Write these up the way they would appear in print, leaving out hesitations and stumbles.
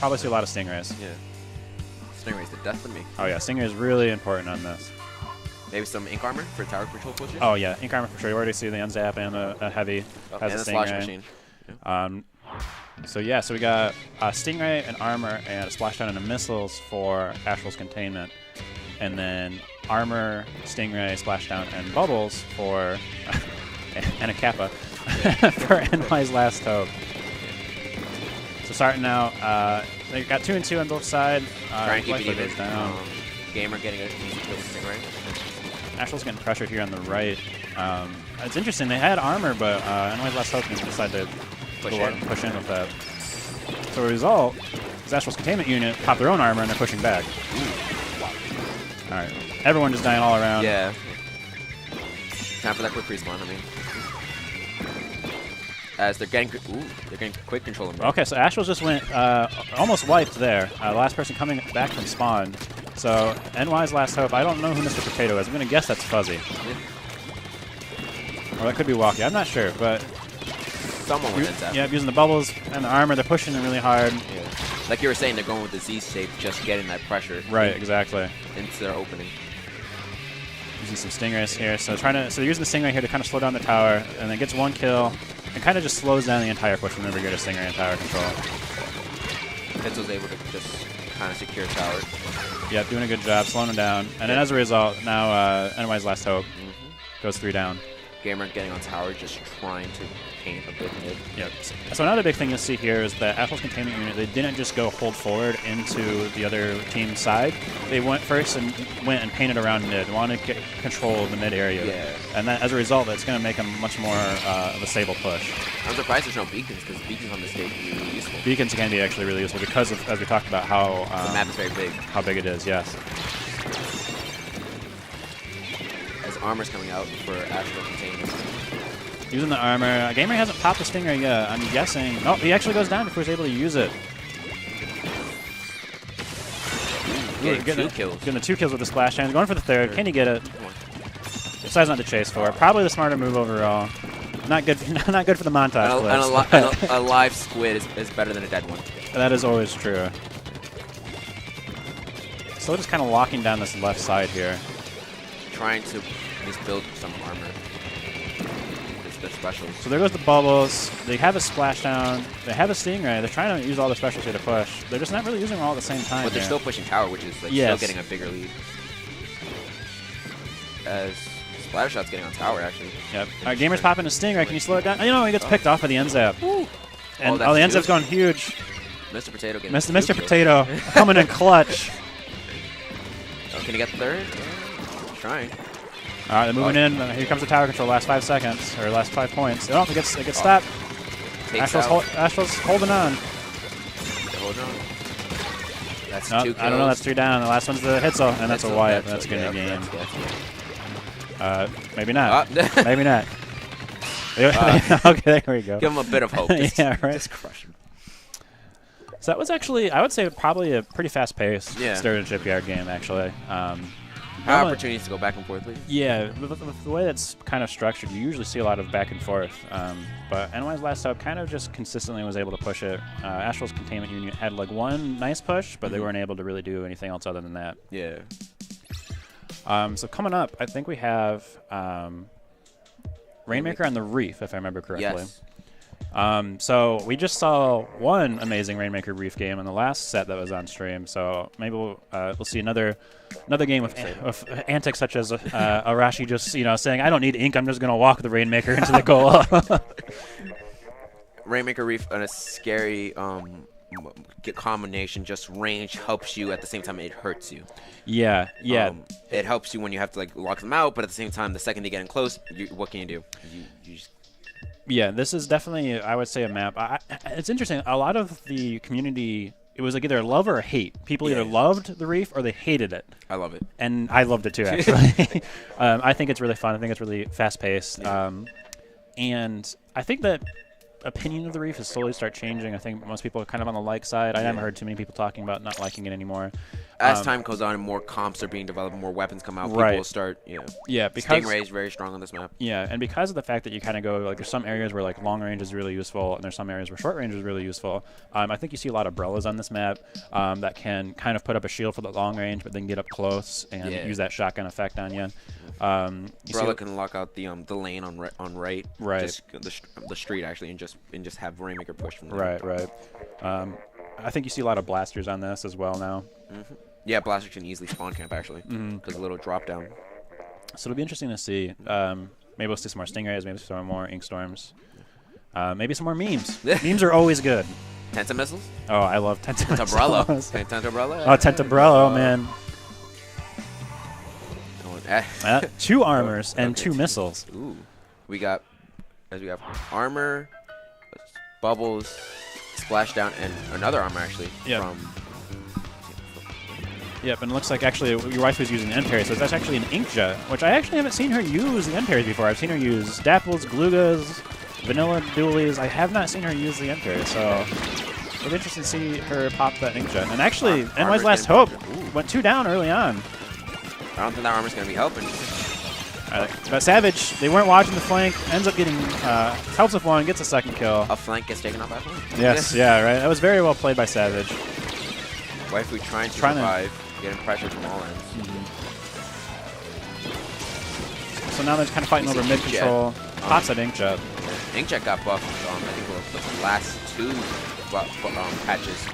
probably see a lot of Stingrays. Yeah. Stingray's the death of me. Oh yeah, Stingray is really important on this. Maybe some ink armor for tower control pushers? Oh yeah, ink armor for sure. You already see the unzap and a heavy has and a the slash Stingray. machine. Yeah. So yeah, so we got a Stingray, an armor, and a splashdown and a missiles for Astral's Containment, and then armor, Stingray, splashdown, and bubbles for and a Kappa for NY's Last Hope. So starting out, they got 2 and 2 on both sides. Try and keep it even. Down. Gamer getting a kill with Stingray. Astral's getting pressured here on the right. It's interesting. They had armor, but NY's Last Hope decided to push in with that. So the result is Astral's Containment unit pop their own armor and they're pushing back. All right, everyone just dying all around. Yeah. Time for that quick respawn. I mean, as they're getting quick control. Okay, so Astral just went almost wiped there. Last person coming back from spawn. So NY's Last Hope. I don't know who Mr. Potato is. I'm gonna guess that's Fuzzy. Yeah. Or that could be Walkie. I'm not sure, but someone wins that. Yeah, using the bubbles and the armor, they're pushing it really hard. Yeah. Like you were saying, they're going with the Z shape, just getting that pressure. Right, exactly. Into their opening. Using some Stingrays here, so they're using the Stingray here to kind of slow down the tower, and then gets 1 kill, and kind of just slows down the entire push whenever you get a Stingray in tower control. Hitz was able to just kind of secure tower. Yeah, doing a good job, slowing them down, and then as a result, now NY's Last Hope goes 3 down. Gamer getting on tower, just trying to paint a big mid. Yep. So another big thing you'll see here is that Astral's Containment unit, they didn't just go hold forward into the other team's side. They went first and went and painted around mid, wanted to get control of the mid area. Yeah. And that, as a result, that's going to make them much more of a stable push. I'm surprised there's no beacons, because beacons on this stage would be really useful. Beacons can be actually really useful because of, as we talked about, how the map is very big. How big it is, yes. As armor's coming out for Astral Containment. Using the armor. Gamer hasn't popped the Stinger yet. I'm guessing. Oh, he actually goes down before he's able to use it. Getting 2 kills. Getting the 2 kills with the splash hands. Going for the 3rd. Can he get it? Decides not to chase for it. Probably the smarter move overall. Not good. Not good for the montage clips. And a live squid is better than a dead one. That is always true. So just kind of locking down this left side here. Trying to just build some armor. Their specials. So there goes the bubbles. They have a splashdown. They have a Stingray. They're trying to use all the specials here to push. They're just not really using them all at the same time. But they're still pushing tower, which is like still getting a bigger lead. As Splattershot's getting on tower, actually. Yep. All right, Gamer's popping a Stingray. Can you slow it down? Oh, you know, he gets picked off by the NZAP. And the NZAP's going huge. Mr. Potato getting Mr. Potato coming in clutch. Oh, can he get the 3rd? Yeah, trying. All right, they're moving in. Here comes the tower control. Last 5 seconds, or last 5 points. Oh, it gets stopped. Astral's holding on. Hold on. That's 2 kills. I don't know. That's 3 down. The last one's the Hitzel, and that's a Wyatt. That's good in the game. Maybe not. Maybe not. Okay, there we go. Give him a bit of hope. Yeah, right. Just crush him. So that was actually, I would say, probably a pretty fast-paced Yeah. Sturgeon Shipyard game, actually. Opportunities to go back and forth, please. Yeah, with the way that's kind of structured, you usually see a lot of back and forth. But NY's Last Hope kind of just consistently was able to push it. Astral's Containment unit had like 1 nice push, but they weren't able to really do anything else other than that. Yeah. So coming up, I think we have Rainmaker on the Reef, if I remember correctly. Yes. So we just saw 1 amazing Rainmaker Reef game in the last set that was on stream. So maybe we'll see another game of antics such as Arashi just saying, "I don't need ink. I'm just gonna walk the Rainmaker into the goal." Rainmaker Reef and a scary combination. Just range helps you at the same time it hurts you. Yeah. It helps you when you have to like lock them out, but at the same time, the second they get in close, what can you do? You just Yeah, this is definitely, I would say, a map. It's interesting. A lot of the community, it was like either love or hate. People either loved the Reef or they hated it. I love it. And I loved it too, actually. I think it's really fun. I think it's really fast-paced. Yeah. And I think that opinion of the Reef is slowly start changing. I think most people are kind of on the like side. I haven't heard too many people talking about not liking it anymore. As time goes on and more comps are being developed, more weapons come out, people Right. will start, Yeah, because Stingray is very strong on this map. yeah, and because of the fact that you kind of go like there's some areas where like long range is really useful, and there's some areas where short range is really useful. I think you see a lot of Brellas on this map that can kind of put up a shield for the long range, but then get up close and use that shotgun effect on you. Brella can lock out the lane on right, Right. just the street actually, and just have Rainmaker push from there. Right. I think you see a lot of blasters on this as well now. Yeah, Blaster can easily spawn camp actually, because a little drop down. So it'll be interesting to see. Maybe we'll see some more Stingrays, maybe some more Ink Storms, maybe some more memes. Memes are always good. Tenta missiles? Oh, I love Tentabrella. missiles. Tentabrella? Oh, Tentabrella, oh man. 2 armors and 2 missiles. Ooh. We have armor, bubbles, splashdown, and another armor actually from. Yep, and it looks like actually your wife was using the end parry, so that's actually an Inkjet, which I actually haven't seen her use the end parries before. I've seen her use Dapples, Glugas, Vanilla Dualies. I have not seen her use the end parry, so it'll be interesting to see her pop that Inkjet. And actually, NY's Last Hope went 2 down early on. I don't think that armor's going to be helping. But Savage, they weren't watching the flank, ends up getting, helps with 1, gets a 2nd kill. A flank gets taken off by a flank. Yes, yeah, right. That was very well played by Savage. Waifu trying to survive, getting pressure from all ends. So now they're kind of fighting over mid control. Pops at Inkjet. Inkjet got buffed, I think, the last 2 patches.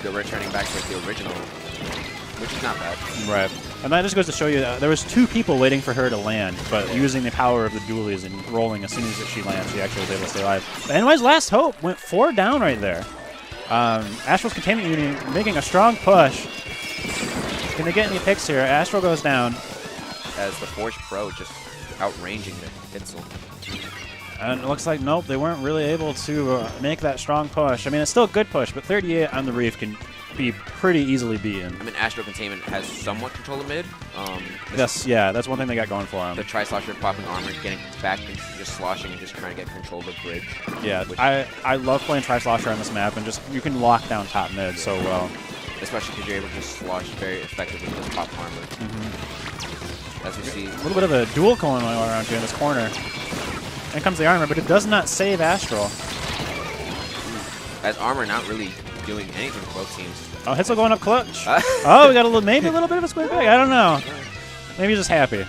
They're returning back to the original, which is not bad. Right. And that just goes to show you that there was 2 people waiting for her to land, but using the power of the dualies and rolling as soon as she lands, she actually was able to stay alive. But NY's Last Hope went 4 down right there. Astral's Containment Unit making a strong push. Can they get any picks here? Astral goes down. As the Forge Pro just outranging the Hitzel. And it looks like, nope, they weren't really able to make that strong push. I mean, it's still a good push, but 38 on the Reef can be pretty easily beaten. I mean, Astral Containment has somewhat control of mid. That's one thing they got going for them. The Tri-Slosher popping armor, getting back and just sloshing and just trying to get control of the bridge. Yeah, I love playing Tri-Slosher on this map, and just you can lock down top mid so well. Especially because you're able to just slosh very effectively with this pop armor. As we see. A little bit of a duel going on around here in this corner. In comes the armor, but it does not save Astral. As armor not really doing anything for both teams. Oh, Hitzel going up clutch. Oh, we got maybe a little bit of a square bag. I don't know. Maybe he's just happy.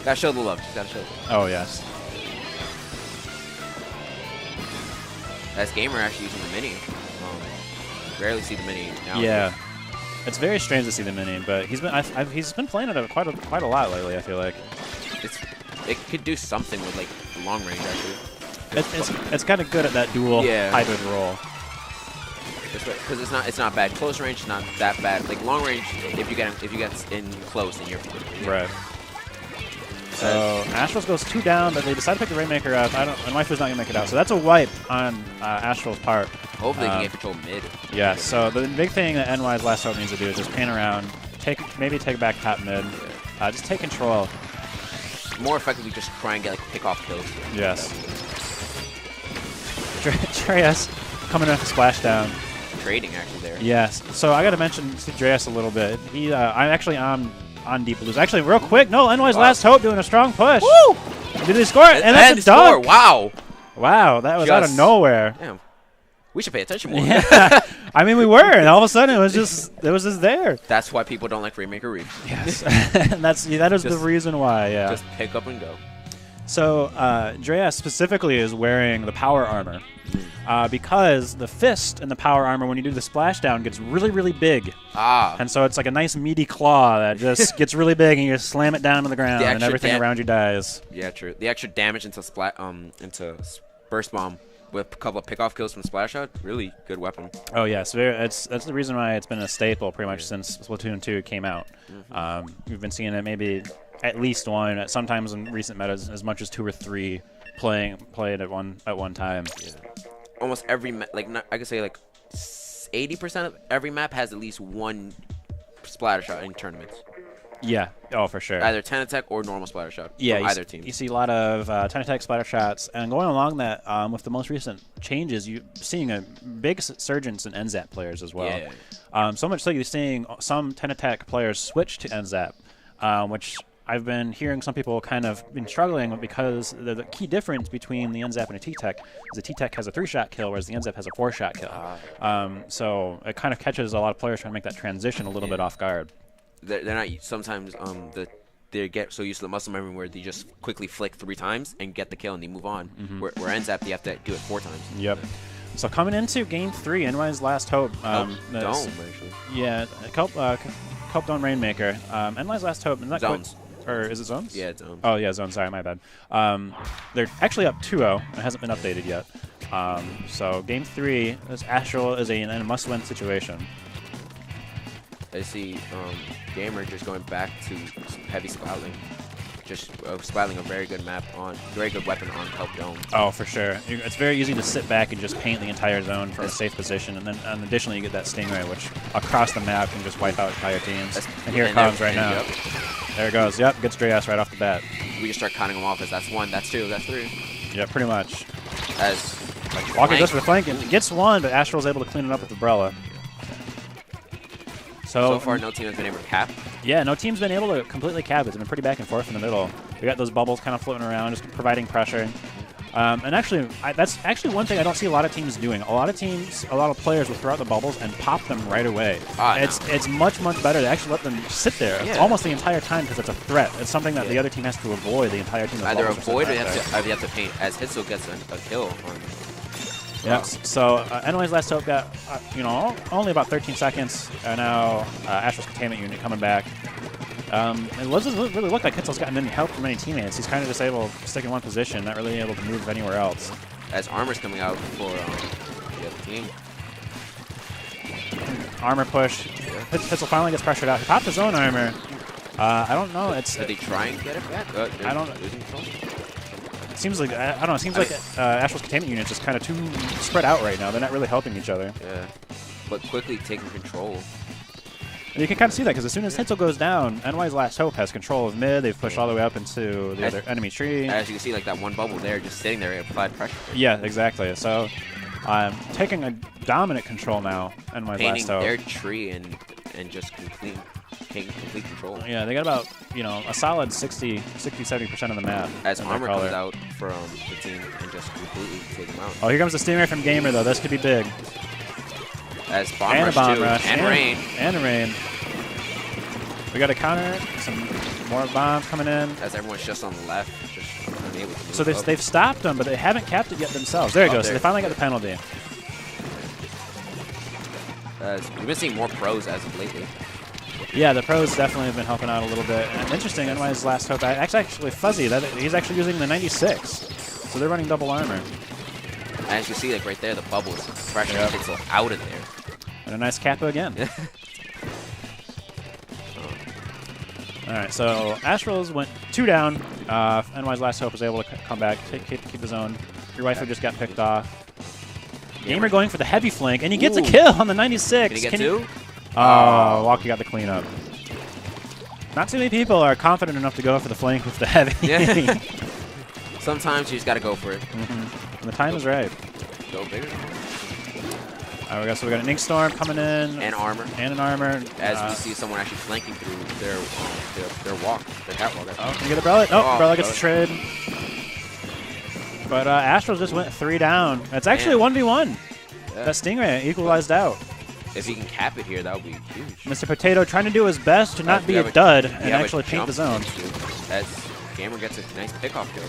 Gotta show the love. Just gotta show the love. Oh, yes. As Gamer actually using the mini. Rarely see the mini now. Yeah. It's very strange to see the mini, but he's been playing it quite a lot lately, I feel like. It could do something with like long range actually. It's kind of good at that dual hybrid role. Because it's not bad. Close range is not that bad. Like long range, if you get in close, then you're right. So Astrals goes 2 down, but they decide to pick the Rainmaker up. And Waifu's not gonna make it out. So that's a wipe on Astral's part. Hopefully they can get control mid. Yeah. So the big thing that NY's Last Hope needs to do is just pan around, maybe take back top mid, just take control. More effectively, just try and get like pick off kills. Yes. Dreas coming off a splashdown. Trading actually there. Yes. So I got to mention Dreas a little bit. I'm actually on Deep Blues. Actually, real quick. No, NY's Last Hope doing a strong push. Woo! Did they score? And that's a dunk. Wow. Wow, that was out of nowhere. Damn. We should pay attention more. Yeah. I mean, we were, and all of a sudden it was just there. That's why people don't like Rainmaker Reef. Yes. And that is the reason why. Yeah. Just pick up and go. So Dreas specifically is wearing the power armor because the fist in the power armor, when you do the splashdown, gets really, really big. And so it's like a nice meaty claw that just gets really big, and you just slam it down to the ground, and everything around you dies. Yeah, true. The extra damage into burst bomb with a couple of pick-off kills from Splash Shot, really good weapon. Oh, yes. That's the reason why it's been a staple pretty much since Splatoon 2 came out. We've been seeing it maybe at least one, sometimes in recent metas, as much as 2 or 3 playing at one time. Yeah. Almost every I could say like 80% of every map has at least one splatter shot in tournaments. Yeah. Oh, for sure. Either 10 attack or normal splatter shot. Yeah. From either team. You see a lot of 10 attack splatter shots, and going along that with the most recent changes, you're seeing a big resurgence in NZAP players as well. So much so you're seeing some 10 attack players switch to NZAP, which I've been hearing some people kind of been struggling with because the key difference between the NZAP and a T-Tech is the T-Tech has a 3-shot kill, whereas the NZAP has a 4-shot kill. So it kind of catches a lot of players trying to make that transition a little bit off guard. They're not sometimes they get so used to the muscle memory where they just quickly flick 3 times and get the kill and they move on. Where NZAP, you have to do it 4 times. Yep. So coming into Game 3, NY's Last Hope. Dome, actually. Yeah, Kelp Dome Rainmaker. NY's Last Hope. Not Zones. Or is it Zones? Yeah, it's Zones. Oh, yeah, Zones. Sorry, my bad. They're actually up 2-0. It hasn't been updated yet. So Game 3, this Astral is in a must-win situation. I see Gamer just going back to heavy splatling. Just splatling a very good weapon on Kelp Dome. Oh, for sure. It's very easy to sit back and just paint the entire zone from a safe position, and then additionally you get that Stingray, which across the map can just wipe out entire teams. And here it comes right now. Yep. There it goes. Yep, gets Dre ass right off the bat. We just start counting them off as that's 1, that's 2, that's 3. Yeah, pretty much. As like, Walker goes for the flank and gets 1, but Astral's able to clean it up with Umbrella. So far, no team has been able to cap. Yeah, no team's been able to completely cap it. It's been pretty back and forth in the middle. We got those bubbles kind of floating around, just providing pressure. And actually, that's actually one thing I don't see a lot of teams doing. A lot of players will throw out the bubbles and pop them right away. It's much better to actually let them sit there almost the entire time because it's a threat. It's something that the other team has to avoid the entire team. Either avoid or you have to paint. As Hitzel gets a kill on. Yeah. So NY's Last Hope got only about 13 seconds. And now Astral's Containment unit coming back. It doesn't really look like Hitzel's gotten any help from any teammates. He's kind of just able to stick in one position, not really able to move anywhere else. As Armor's coming out for the other team. Armor push. Hitzel finally gets pressured out. He popped his own armor. I don't know. Did they try and get it back? I don't. It seems like I don't know. It seems like Astral's Containment unit's just kind of too spread out right now. They're not really helping each other. Yeah, but quickly taking control. And you can kind of see that because as soon as Hitzel goes down, NY's Last Hope has control of mid. They've pushed all the way up into the other enemy tree. As you can see, like that one bubble there, just sitting there, it applied pressure. Yeah, exactly. So taking a dominant control now. NY's Last Hope. Painting their tree and just taking complete control. Yeah, they got about a solid 60-70% of the map. As Armor comes out from the team and just completely take them out. Oh, here comes the Stingray from Gamer though. This could be big. As bomb rush and rain. And rain. We got a counter, some more bombs coming in. As everyone's just on the left, just unable to move. So they've stopped them, but they haven't capped it yet themselves. There it goes. So they finally got the penalty. We've been seeing more pros as of lately. Yeah, the pros definitely have been helping out a little bit. And interesting, NY's Last Hope. Actually, Fuzzy, he's actually using the 96. So they're running double armor. As you see, like right there, the bubbles, pressure Hitzel out of there. And a nice Kappa again. All right, so Astrals went 2 down. NY's Last Hope was able to come back, keep the zone. Your wife just got picked off. Gamer going for the heavy flank, and he gets a kill on the 96. Can he get 2? Oh, Walker got the cleanup. Not too many people are confident enough to go for the flank with the heavy. Yeah. Sometimes you just got to go for it. And the time is right. Go bigger. All right, so we got an Ink Storm coming in. And armor. And an armor. As we see someone actually flanking through their walk, their catwalk. Oh, can you get the Umbrella? Oh, Umbrella gets the trade. But Astral just went 3 down. It's actually a 1v1. Yeah. That Stingray equalized out. If he can cap it here, that would be huge. Mr. Potato trying to do his best to not be a dud and actually paint the zone. As Gamer gets a nice pickoff kill.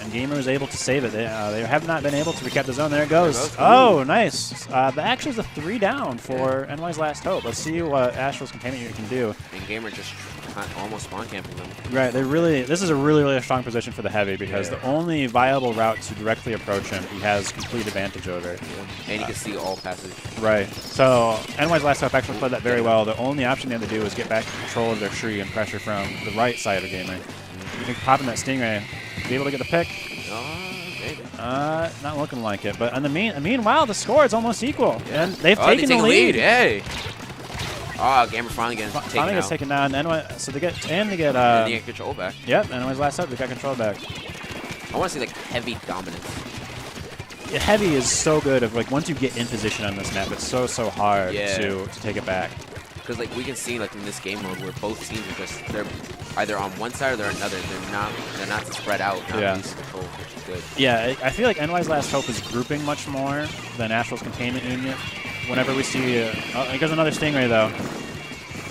And Gamer is able to save it. They have not been able to recap the zone. There it goes. Oh, nice. That actually is a 3 down for NY's Last Hope. Let's see what Astral's Containment unit can do. And Gamer just almost spawn camping them. Right. This is a really strong position for the heavy because the only viable route to directly approach him, he has complete advantage over. And you can see all passage. Right. So NY's Last Hope actually played that very well. The only option they had to do was get back control of their tree and pressure from the right side of Gamer. You think popping that Stingray, be able to get the pick? Maybe. Not looking like it. But on meanwhile, the score is almost equal. And they've taken the lead. Hey. Oh, Gamer finally gets taken down. So they get control back. Yep, NY's Last Hope, they got control back. I want to see like heavy dominance. heavy is so good. Of like once you get in position on this map, it's so hard Yeah. to take it back. Because like we can see like in this game mode where both teams are just they're either on one side or they're another. They're not spread out. Not Yeah. easy to control, which is good. Yeah, I feel like NY's Last Hope is grouping much more than Astral's Containment Unit. Whenever we see, oh, here's another Stingray though.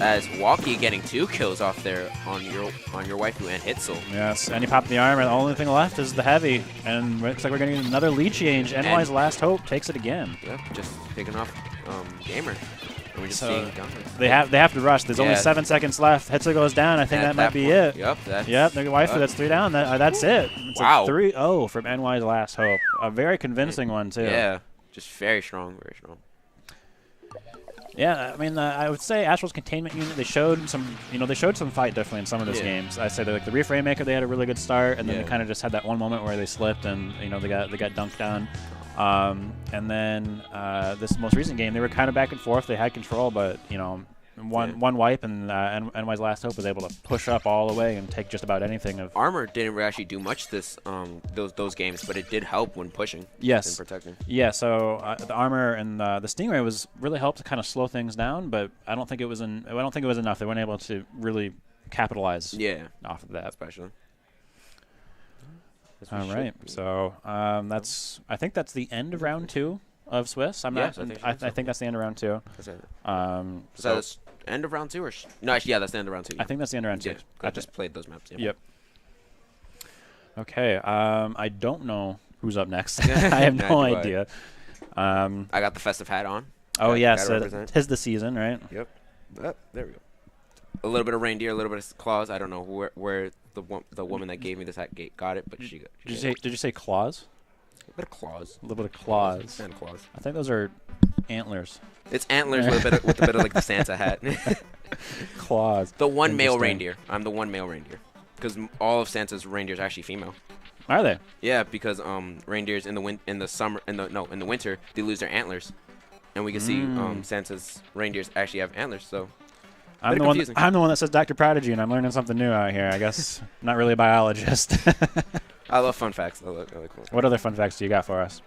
As Walkie getting 2 kills off there on your waifu and Hitzel. Yes, and he popped the armor. The only thing left is the heavy, and looks like we're getting another lead change. NY's Last Hope takes it again. Yep, just picking off Gamer. And we're just So seeing downwards. they have to rush. There's only 7 seconds left. Hitzel goes down. I think that might be it. Yep, that's Yep, the waifu. That's 3 down. That's it. It's Wow. a 3-0 from NY's Last Hope. A very convincing one too. Yeah, just very strong, very strong. Yeah, I mean, I would say Astral's Containment Unit, they showed some, they showed some fight definitely in some of those games. I say that like the Reef Rainmaker, they had a really good start, and then they kind of just had that one moment where they slipped and they got dunked on. And then this most recent game, they were kind of back and forth. They had control, but one wipe, and NY's Last Hope was able to push up all the way and take just about anything. Of Armor didn't actually do much this those games, but it did help when pushing. Yes. And protecting. Yeah. So the armor and the Stingray was really helped to kind of slow things down, but I don't think it was enough. They weren't able to really capitalize. Off of that, especially. All right. So I think that's the end of round 2 of Swiss. I think that's the end of round 2. That's it. So that's end of round 2 or no? Actually, yeah, that's the end of round 2. I think that's the end of round 2. Yeah, I just played those maps. Yep. Okay. I don't know who's up next. I have no idea. I got the festive hat on. Oh yes, tis the season, right? Yep. There we go. A little bit of reindeer, a little bit of claws. I don't know where the woman that gave me this hat got it, but she got. Did you say claws? A bit of claws. A little bit of claws. And claws. I think those are antlers. It's antlers with a bit of like the Santa hat. Claws. The one male reindeer. I'm the one male reindeer. Because all of Santa's reindeers are actually female. Are they? Yeah, because reindeers in the winter they lose their antlers, and we can see Santa's reindeers actually have antlers. So I'm the one that says Dr. Prodigy, and I'm learning something new out here. I guess not really a biologist. I love fun facts. I like cool. What other fun facts do you got for us?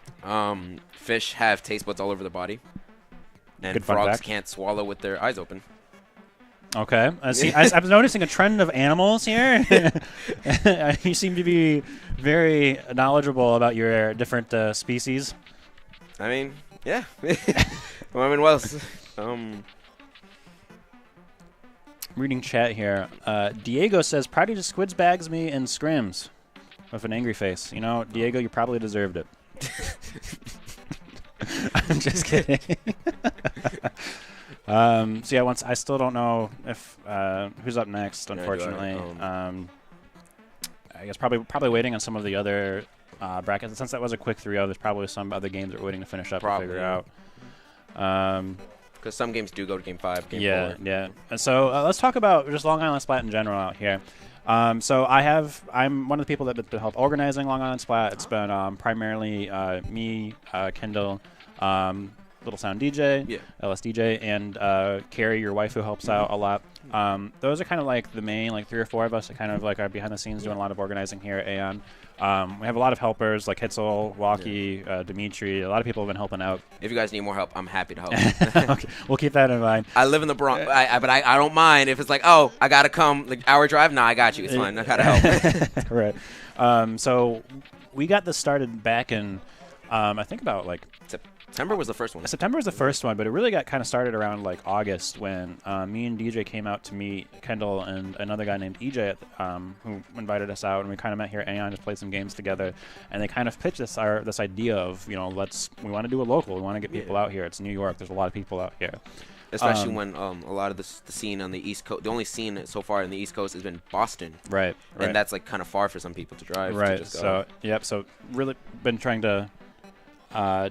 Fish have taste buds all over their body, and Good fun frogs fact. can't swallow with their eyes open. Okay. I was noticing a trend of animals here. You seem to be very knowledgeable about your different species. I mean, yeah. Well, I mean, what else? Reading chat here. Diego says, Prodigy squids bags me and scrims with an angry face. Diego, you probably deserved it. I'm just kidding. So yeah, I still don't know if who's up next. Unfortunately, I guess probably waiting on some of the other brackets. Since that was a quick 3-0, there's probably some other games that we're waiting to finish up to figure out. Because some games do go to game 5, game 4. Yeah. And so let's talk about just Long Island Splat in general out here. So I'm one of the people that help organizing Long Island Splat. It's been primarily me, Kendall, Little Sound DJ, LS DJ, and Carrie, your wife, who helps out a lot. Those are kind of like the main 3 or 4 of us that kind of are behind the scenes doing a lot of organizing here at AON. We have a lot of helpers like Hitzel, Walkie, Dimitri. A lot of people have been helping out. If you guys need more help, I'm happy to help. Okay, we'll keep that in mind. I live in the Bronx, but I don't mind if it's like, oh, I gotta come hour drive. Nah, I got you. It's fine. I gotta help. Right. So we got this started back in I think about September was the first one. September was the first one, but it really got kind of started around August when me and DJ came out to meet Kendall and another guy named EJ who invited us out, and we kind of met here at AON, just played some games together, and they kind of pitched this idea of we want to do a local, we want to get people out here. It's New York, there's a lot of people out here. Especially when a lot of the scene on the East Coast, the only scene so far in the East Coast has been Boston. Right. And that's kind of far for some people to drive. Right. To just go. So really been trying to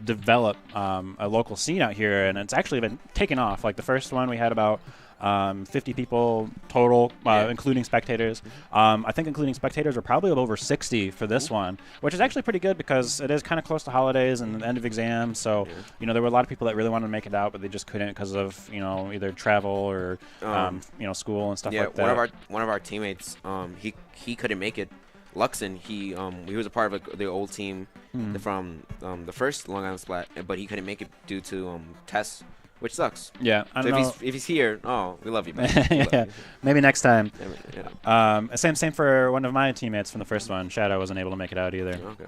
develop a local scene out here, and it's actually been taking off. The first one we had about 50 people total, including spectators. I think including spectators we're probably over 60 for this one, which is actually pretty good because it is kind of close to holidays and the end of exams. So there were a lot of people that really wanted to make it out, but they just couldn't because of either travel or school and stuff like that. One of our teammates he couldn't make it. Luxon, he was a part of the old team from the first Long Island Splat, but he couldn't make it due to tests, which sucks. Yeah, I don't know. If he's here, oh, we love you, man. Yeah, maybe next time. Yeah. Same for one of my teammates from the first one. Shadow wasn't able to make it out either. Okay.